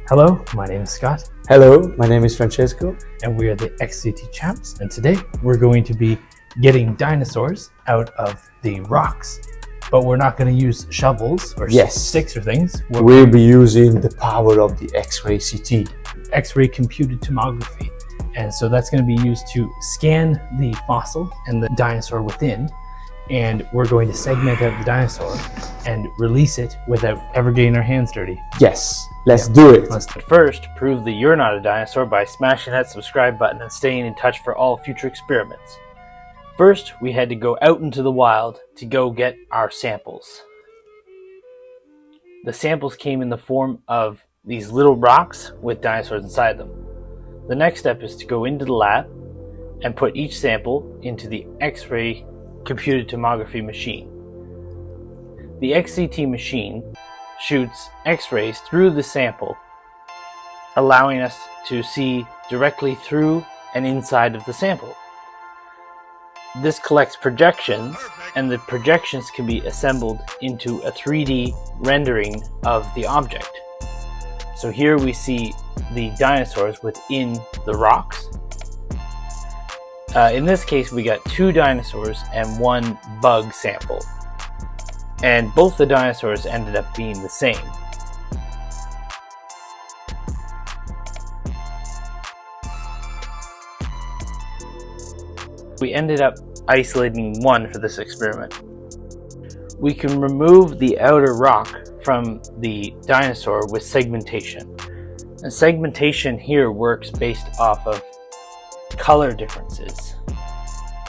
Hello, my name is Scott. Hello, my name is Francesco. And we are the XCT Chaps. And today we're going to be getting dinosaurs out of the rocks. But we're not going to use shovels or sticks or things. We'll be using the power of the X-ray CT. X-ray computed tomography. And so that's going to be used to scan the fossil and the dinosaur within. And we're going to segment out the dinosaur and release it without ever getting our hands dirty. Yes, let's do it. First, prove that you're not a dinosaur by smashing that subscribe button and staying in touch for all future experiments. First, we had to go out into the wild to go get our samples. The samples came in the form of these little rocks with dinosaurs inside them. The next step is to go into the lab and put each sample into the X-ray computed tomography machine. The XCT machine shoots X-rays through the sample, allowing us to see directly through and inside of the sample. This collects projections, and the projections can be assembled into a 3D rendering of the object. So here we see the dinosaurs within the rocks. In this case, we got 2 dinosaurs and 1 bug sample. And both the dinosaurs ended up being the same. We ended up isolating 1 for this experiment. We can remove the outer rock from the dinosaur with segmentation. And segmentation here works based off of color differences.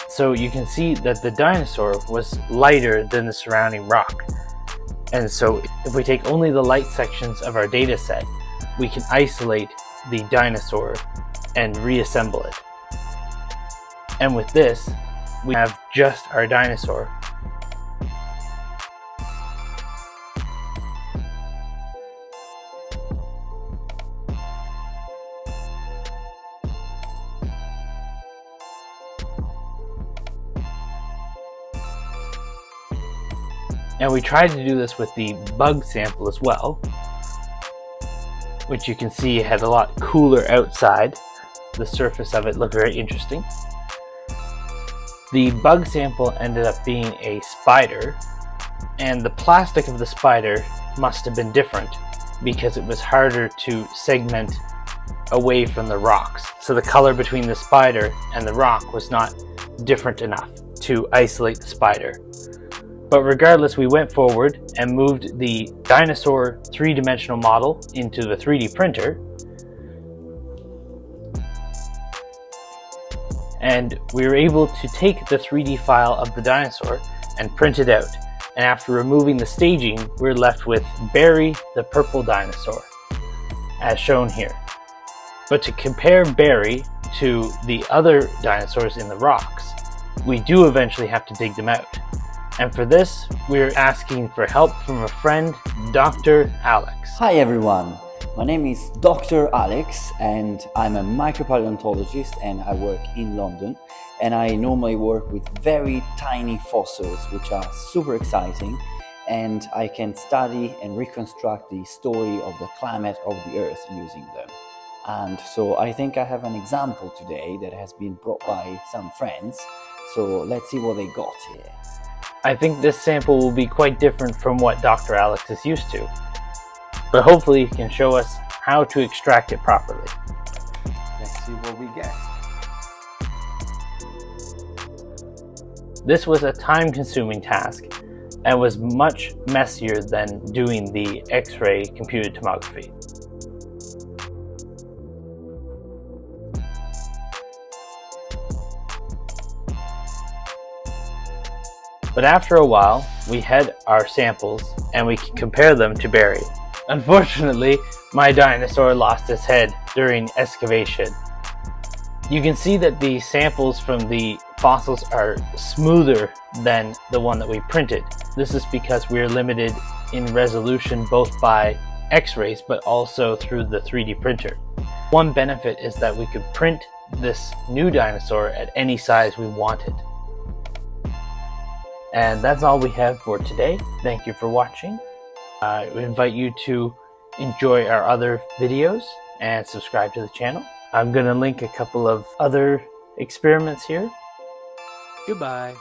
So you can see that the dinosaur was lighter than the surrounding rock. And so if we take only the light sections of our data set, we can isolate the dinosaur and reassemble it. And with this, we have just our dinosaur. And we tried to do this with the bug sample as well, which you can see had a lot cooler outside. The surface of it looked very interesting. The bug sample ended up being a spider, and the plastic of the spider must have been different because it was harder to segment away from the rocks. So the color between the spider and the rock was not different enough to isolate the spider. But regardless, we went forward and moved the dinosaur 3-dimensional model into the 3D printer. And we were able to take the 3D file of the dinosaur and print it out. And after removing the staging, we're left with Barry the purple dinosaur, as shown here. But to compare Barry to the other dinosaurs in the rocks, we do eventually have to dig them out. And for this, we're asking for help from a friend, Dr. Alex. Hi everyone, my name is Dr. Alex and I'm a micropaleontologist and I work in London. And I normally work with very tiny fossils which are super exciting, and I can study and reconstruct the story of the climate of the Earth using them. And so I think I have an example today that has been brought by some friends. So let's see what they got here. I think this sample will be quite different from what Dr. Alex is used to, but hopefully he can show us how to extract it properly. Let's see what we get. This was a time-consuming task and was much messier than doing the X-ray computed tomography. But after a while, we had our samples and we could compare them to Barry. Unfortunately, my dinosaur lost his head during excavation. You can see that the samples from the fossils are smoother than the one that we printed. This is because we are limited in resolution both by X-rays but also through the 3D printer. One benefit is that we could print this new dinosaur at any size we wanted. And that's all we have for today. Thank you for watching. We invite you to enjoy our other videos and subscribe to the channel. I'm going to link a couple of other experiments here. Goodbye.